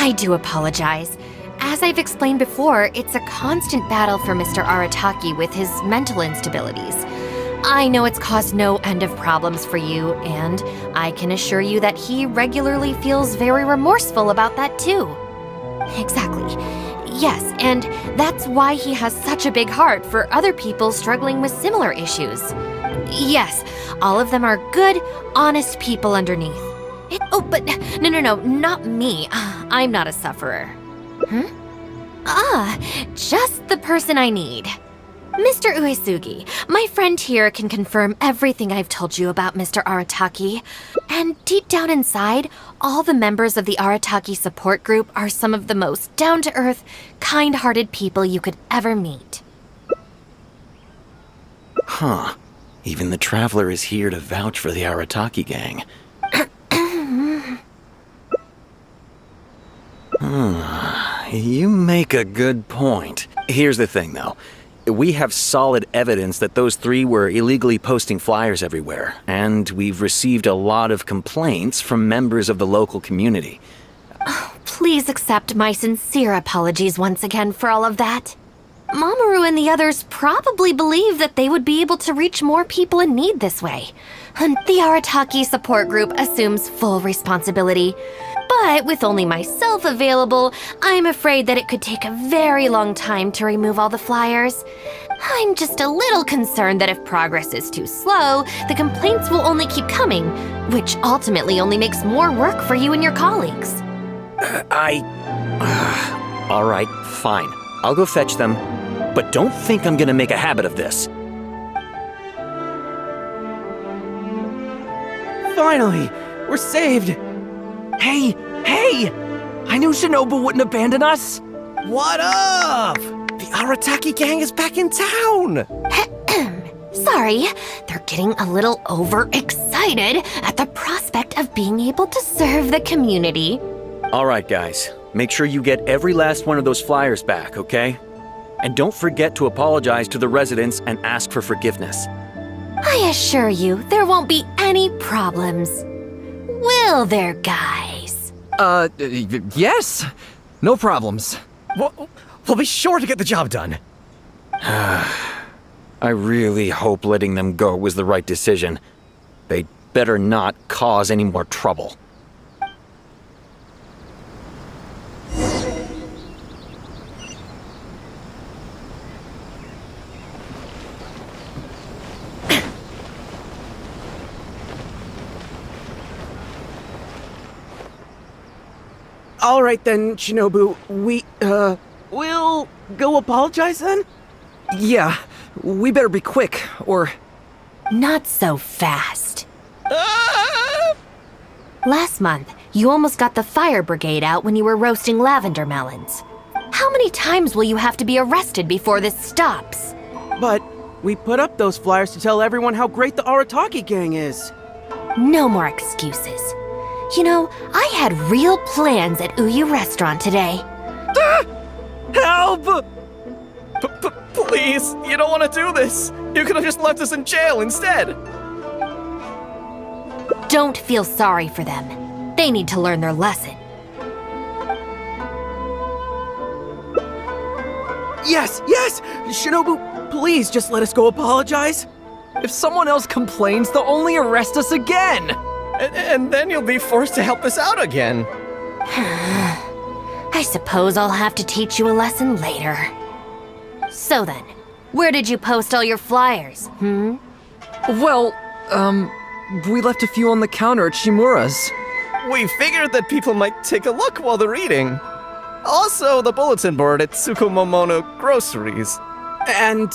I do apologize. As I've explained before, it's a constant battle for Mr. Arataki with his mental instabilities. I know it's caused no end of problems for you, and I can assure you that he regularly feels very remorseful about that too. Exactly. Yes, and that's why he has such a big heart for other people struggling with similar issues. Yes, all of them are good, honest people underneath. But no, not me. I'm not a sufferer. Huh? Ah, just the person I need. Mr. Uesugi, my friend here can confirm everything I've told you about Mr. Arataki. And deep down inside, all the members of the Arataki support group are some of the most down-to-earth, kind-hearted people you could ever meet. Huh. Even the Traveler is here to vouch for the Arataki gang. You make a good point. Here's the thing, though. We have solid evidence that those three were illegally posting flyers everywhere, and we've received a lot of complaints from members of the local community. Oh, please accept my sincere apologies once again for all of that. Mamoru and the others probably believe that they would be able to reach more people in need this way. And the Arataki support group assumes full responsibility. But with only myself available, I'm afraid that it could take a very long time to remove all the flyers. I'm just a little concerned that if progress is too slow, the complaints will only keep coming, which ultimately only makes more work for you and your colleagues. All right, fine. I'll go fetch them, but don't think I'm gonna make a habit of this. Finally, we're saved! Hey! I knew Shinobu wouldn't abandon us! What up? The Arataki gang is back in town! Sorry, they're getting a little overexcited at the prospect of being able to serve the community. All right, guys. Make sure you get every last one of those flyers back, okay? And don't forget to apologize to the residents and ask for forgiveness. I assure you, there won't be any problems. Will there, guys? Yes! No problems. We'll be sure to get the job done. I really hope letting them go was the right decision. They'd better not cause any more trouble. All right then, Shinobu. We'll go apologize then? Yeah, we better be quick, or... Not so fast. Last month, you almost got the fire brigade out when you were roasting lavender melons. How many times will you have to be arrested before this stops? But we put up those flyers to tell everyone how great the Arataki gang is. No more excuses. You know, I had real plans at Uyu Restaurant today. Help! Please, you don't want to do this. You could have just left us in jail instead. Don't feel sorry for them. They need to learn their lesson. Yes! Shinobu, please just let us go apologize. If someone else complains, they'll only arrest us again. And then you'll be forced to help us out again. I suppose I'll have to teach you a lesson later. So then, where did you post all your flyers, Well, we left a few on the counter at Shimura's. We figured that people might take a look while they're eating. Also, the bulletin board at Tsukumomono Groceries. And,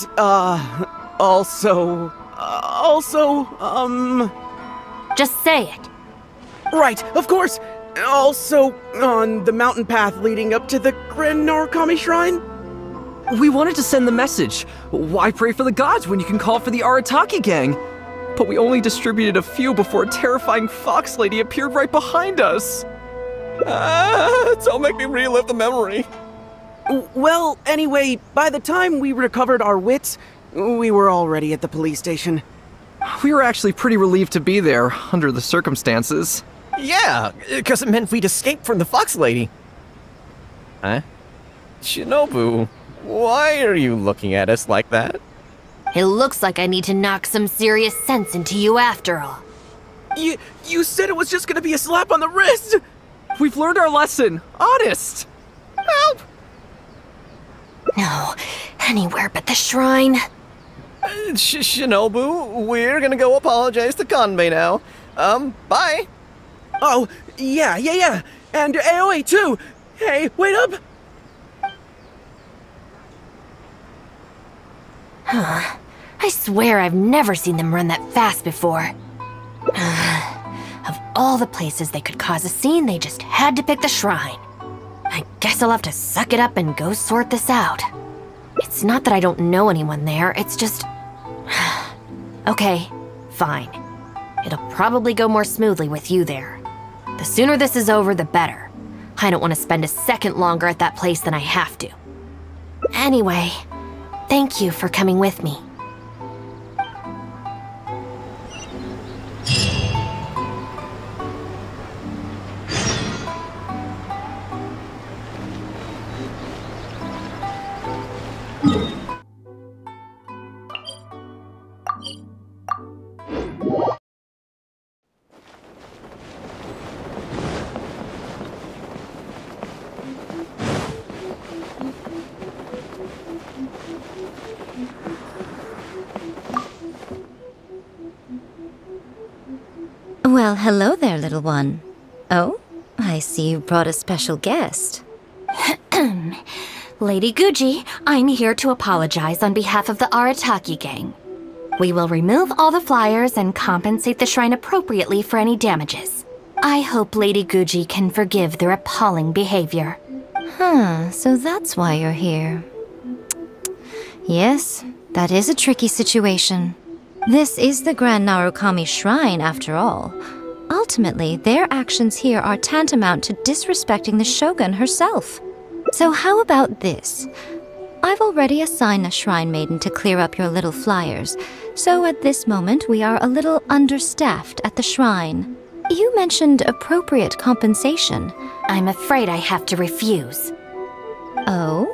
Just say it. Right, of course! Also, on the mountain path leading up to the Grand Narukami Shrine? We wanted to send the message. Why pray for the gods when you can call for the Arataki gang? But we only distributed a few before a terrifying fox lady appeared right behind us. Don't make me relive the memory. Well, anyway, by the time we recovered our wits, we were already at the police station. We were actually pretty relieved to be there, under the circumstances. Yeah, because it meant we'd escaped from the fox lady. Huh? Shinobu, why are you looking at us like that? It looks like I need to knock some serious sense into you after all. You said it was just gonna be a slap on the wrist! We've learned our lesson. Honest. Help! No, anywhere but the shrine. Shinobu, we're gonna go apologize to Kanbei now. Bye! Oh, yeah. And Aoi too! Hey, wait up! I swear I've never seen them run that fast before. Of all the places they could cause a scene, they just had to pick the shrine. I guess I'll have to suck it up and go sort this out. It's not that I don't know anyone there, it's just... Okay, fine. It'll probably go more smoothly with you there. The sooner this is over, the better. I don't want to spend a second longer at that place than I have to. Anyway, thank you for coming with me. Well, hello there, little one. Oh, I see you brought a special guest. Lady Guji, I'm here to apologize on behalf of the Arataki gang. We will remove all the flyers and compensate the shrine appropriately for any damages. I hope Lady Guji can forgive their appalling behavior. So that's why you're here. Yes, that is a tricky situation. This is the Grand Narukami Shrine, after all. Ultimately, their actions here are tantamount to disrespecting the Shogun herself. So how about this? I've already assigned a shrine maiden to clear up your little flyers, so at this moment we are a little understaffed at the shrine. You mentioned appropriate compensation. I'm afraid I have to refuse. Oh?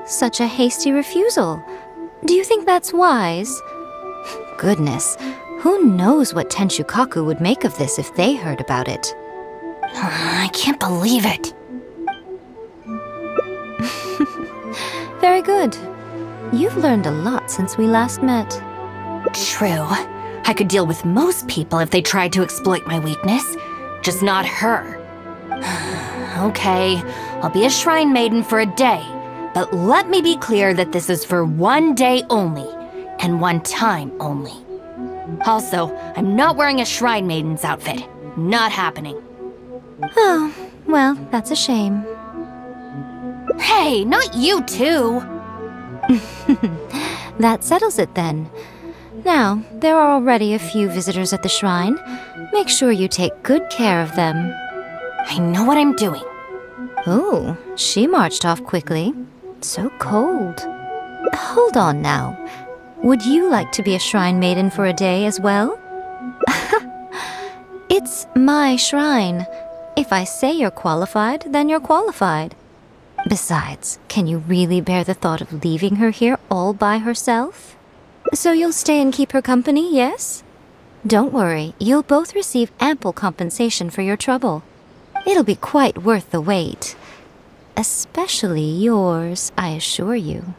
Such a hasty refusal. Do you think that's wise? Goodness, who knows what Tenshukaku would make of this if they heard about it? I can't believe it. Very good. You've learned a lot since we last met. True. I could deal with most people if they tried to exploit my weakness. Just not her. Okay, I'll be a shrine maiden for a day. But let me be clear that this is for one day only. And one time only. Also, I'm not wearing a shrine maiden's outfit. Not happening. Oh, well, that's a shame. Hey, not you too! That settles it then. Now, there are already a few visitors at the shrine. Make sure you take good care of them. I know what I'm doing. Ooh, she marched off quickly. So cold. Hold on now. Would you like to be a shrine maiden for a day as well? It's my shrine. If I say you're qualified, then you're qualified. Besides, can you really bear the thought of leaving her here all by herself? So you'll stay and keep her company, yes? Don't worry, you'll both receive ample compensation for your trouble. It'll be quite worth the wait. Especially yours, I assure you.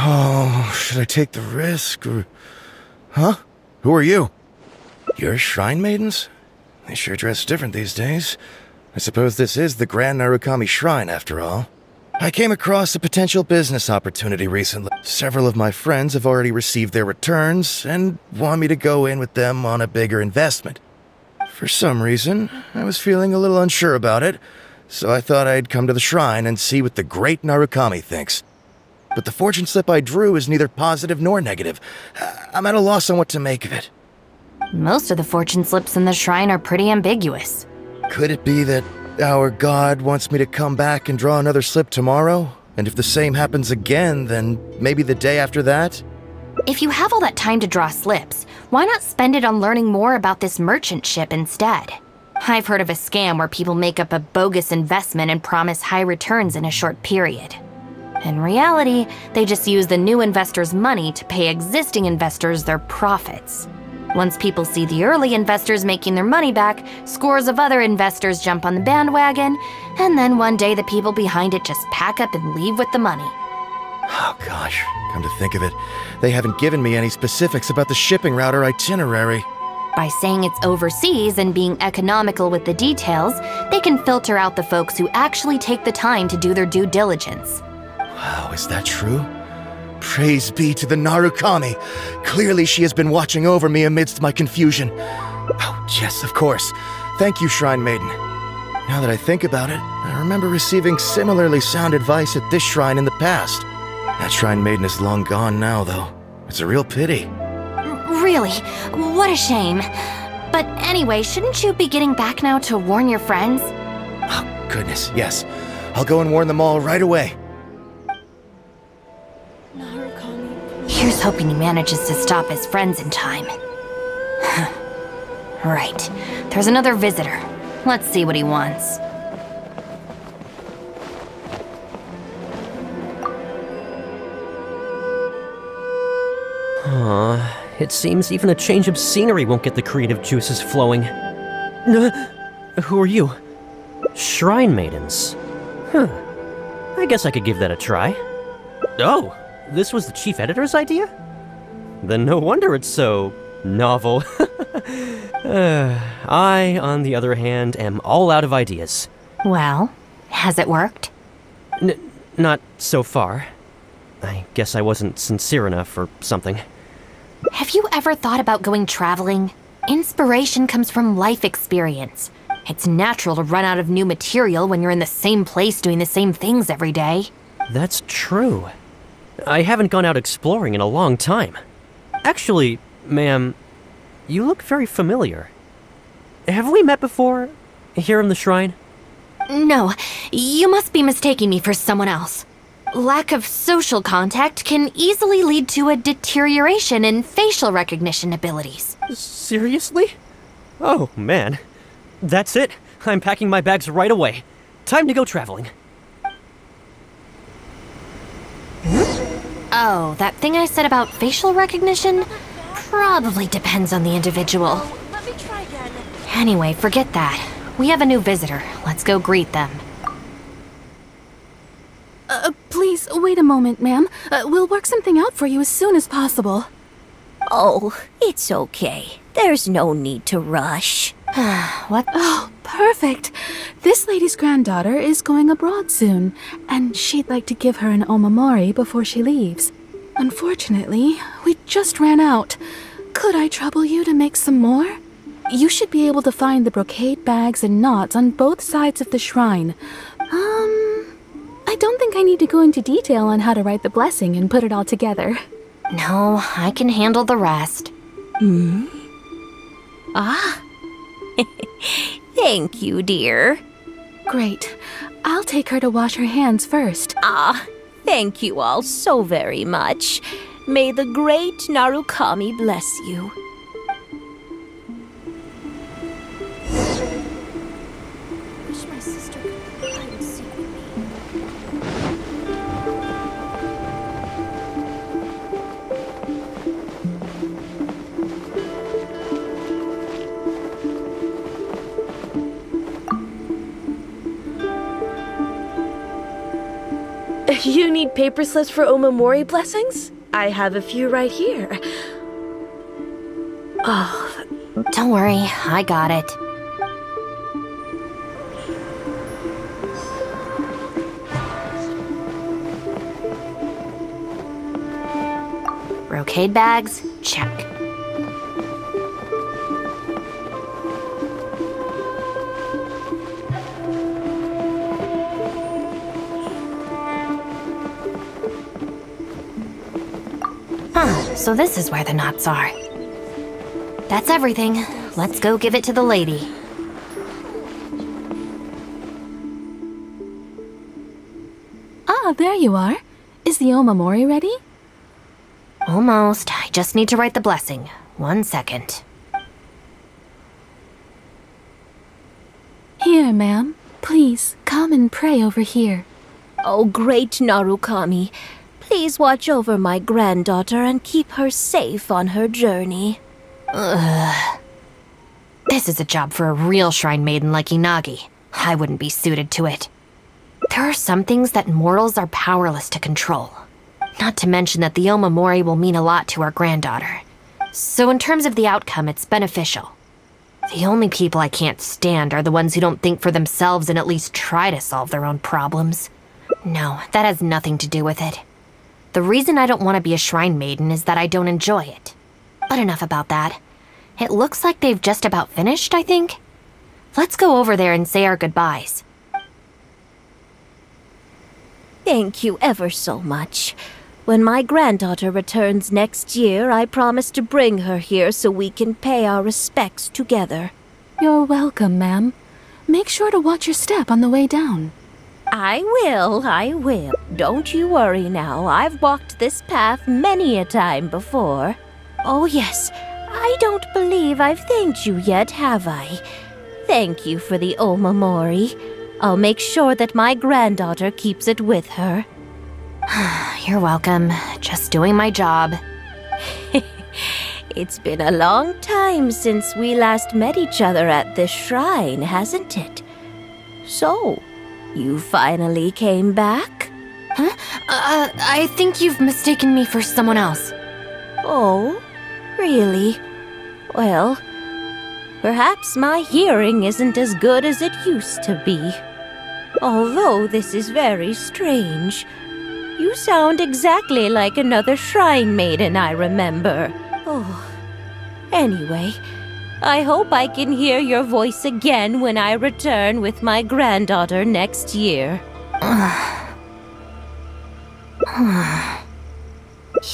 Oh, should I take the risk or... Huh? Who are you? You're shrine maidens? They sure dress different these days. I suppose this is the Grand Narukami Shrine, after all. I came across a potential business opportunity recently. Several of my friends have already received their returns and want me to go in with them on a bigger investment. For some reason, I was feeling a little unsure about it, so I thought I'd come to the shrine and see what the great Narukami thinks. But the fortune slip I drew is neither positive nor negative. I'm at a loss on what to make of it. Most of the fortune slips in the shrine are pretty ambiguous. Could it be that our god wants me to come back and draw another slip tomorrow? And if the same happens again, then maybe the day after that? If you have all that time to draw slips, why not spend it on learning more about this merchant ship instead? I've heard of a scam where people make up a bogus investment and promise high returns in a short period. In reality, they just use the new investors' money to pay existing investors their profits. Once people see the early investors making their money back, scores of other investors jump on the bandwagon, and then one day the people behind it just pack up and leave with the money. Oh gosh, come to think of it, they haven't given me any specifics about the shipping route or itinerary. By saying it's overseas and being economical with the details, they can filter out the folks who actually take the time to do their due diligence. Wow, is that true? Praise be to the Narukami! Clearly she has been watching over me amidst my confusion. Oh, yes, of course. Thank you, Shrine Maiden. Now that I think about it, I remember receiving similarly sound advice at this shrine in the past. That Shrine Maiden is long gone now, though. It's a real pity. Really? What a shame. But anyway, shouldn't you be getting back now to warn your friends? Oh, goodness, yes. I'll go and warn them all right away. Here's hoping he manages to stop his friends in time. Right. There's another visitor. Let's see what he wants. It seems even a change of scenery won't get the creative juices flowing. Who are you? Shrine Maidens. I guess I could give that a try. Oh, this was the chief editor's idea? Then no wonder it's so novel. I, on the other hand, am all out of ideas. Well, has it worked? Not so far. I guess I wasn't sincere enough or something. Have you ever thought about going traveling? Inspiration comes from life experience. It's natural to run out of new material when you're in the same place doing the same things every day. That's true. I haven't gone out exploring in a long time. Actually, ma'am, you look very familiar. Have we met before? Here in the shrine? No, you must be mistaking me for someone else. Lack of social contact can easily lead to a deterioration in facial recognition abilities. Seriously? Oh, man. That's it. I'm packing my bags right away. Time to go traveling. Oh, that thing I said about facial recognition? Probably depends on the individual. Let me try again. Anyway, forget that. We have a new visitor. Let's go greet them. Please, wait a moment, ma'am. We'll work something out for you as soon as possible. Oh, it's okay. There's no need to rush. What? Oh, perfect. This lady's granddaughter is going abroad soon, and she'd like to give her an omamori before she leaves. Unfortunately, we just ran out. Could I trouble you to make some more? You should be able to find the brocade bags and knots on both sides of the shrine. I don't think I need to go into detail on how to write the blessing and put it all together. No, I can handle the rest. Ah. Thank you, dear. Great. I'll take her to wash her hands first. Ah, thank you all so very much. May the great Narukami bless you. Wish my sister could hide and seek with me. You need paper slips for omamori blessings? I have a few right here. Oh, don't worry, I got it. Brocade bags, check. So this is where the knots are. That's everything. Let's go give it to the lady. Ah, there you are. Is the Omamori ready? Almost. I just need to write the blessing. 1 second. Here, ma'am. Please, come and pray over here. Oh, great Narukami, please watch over my granddaughter and keep her safe on her journey. Ugh. This is a job for a real shrine maiden like Inagi. I wouldn't be suited to it. There are some things that mortals are powerless to control. Not to mention that the Omamori will mean a lot to our granddaughter. So in terms of the outcome, it's beneficial. The only people I can't stand are the ones who don't think for themselves and at least try to solve their own problems. No, that has nothing to do with it. The reason I don't want to be a shrine maiden is that I don't enjoy it. But enough about that. It looks like they've just about finished, I think. Let's go over there and say our goodbyes. Thank you ever so much. When my granddaughter returns next year, I promise to bring her here so we can pay our respects together. You're welcome, ma'am. Make sure to watch your step on the way down. I will. Don't you worry now. I've walked this path many a time before. Oh yes, I don't believe I've thanked you yet, have I? Thank you for the Omamori. I'll make sure that my granddaughter keeps it with her. You're welcome. Just doing my job. It's been a long time since we last met each other at this shrine, hasn't it? So, you finally came back? Huh? I think you've mistaken me for someone else. Oh, really? Well, perhaps my hearing isn't as good as it used to be. Although this is very strange. You sound exactly like another shrine maiden I remember. Oh, anyway, I hope I can hear your voice again when I return with my granddaughter next year.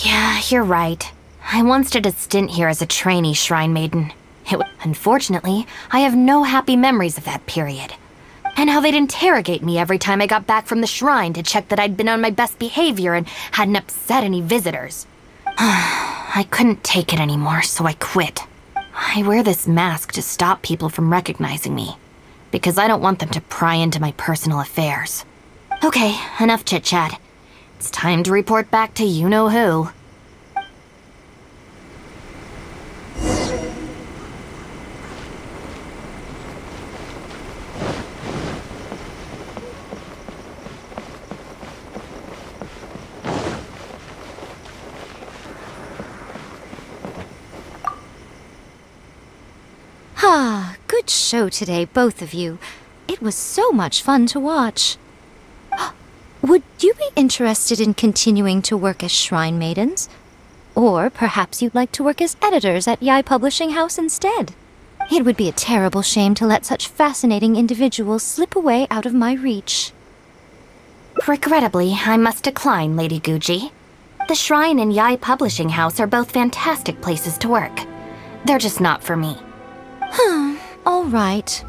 Yeah, you're right. I once did a stint here as a trainee shrine maiden. Unfortunately, I have no happy memories of that period. And how they'd interrogate me every time I got back from the shrine to check that I'd been on my best behavior and hadn't upset any visitors. I couldn't take it anymore, so I quit. I wear this mask to stop people from recognizing me, because I don't want them to pry into my personal affairs. Okay, enough chit-chat. It's time to report back to you-know-who. Ah, good show today, both of you. It was so much fun to watch. Would you be interested in continuing to work as shrine maidens? Or perhaps you'd like to work as editors at Yai Publishing House instead? It would be a terrible shame to let such fascinating individuals slip away out of my reach. Regrettably, I must decline, Lady Guji. The Shrine and Yai Publishing House are both fantastic places to work. They're just not for me. All right.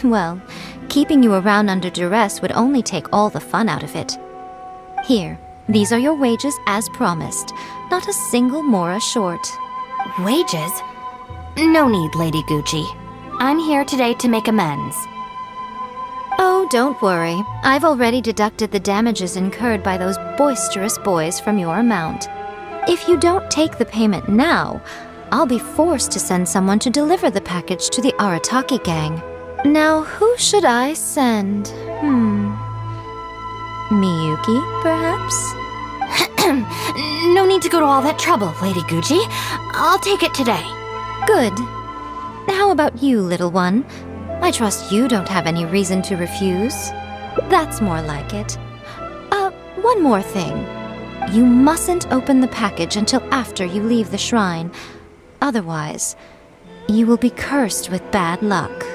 Well, keeping you around under duress would only take all the fun out of it. Here, these are your wages as promised. Not a single mora short. Wages? No need, Lady Gucci. I'm here today to make amends. Oh, don't worry. I've already deducted the damages incurred by those boisterous boys from your amount. If you don't take the payment now, I'll be forced to send someone to deliver the package to the Arataki gang. Now, who should I send? Miyuki, perhaps? No need to go to all that trouble, Lady Gucci. I'll take it today. Good. How about you, little one? I trust you don't have any reason to refuse. That's more like it. One more thing. You mustn't open the package until after you leave the shrine. Otherwise, you will be cursed with bad luck.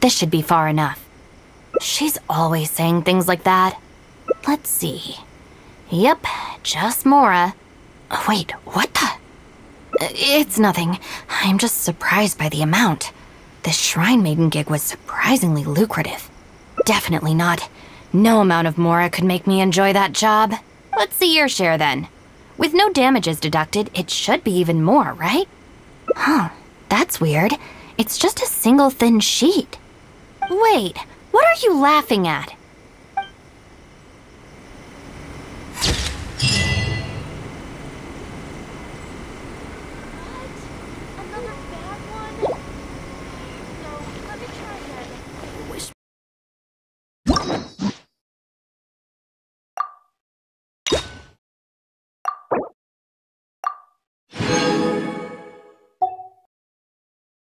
This should be far enough. She's always saying things like that. Let's see. Yep, just Mora. Wait, what the? It's nothing. I'm just surprised by the amount. This Shrine Maiden gig was surprisingly lucrative. Definitely not. No amount of Mora could make me enjoy that job. Let's see your share then. With no damages deducted, it should be even more, right? Huh, that's weird. It's just a single thin sheet. Wait, what are you laughing at?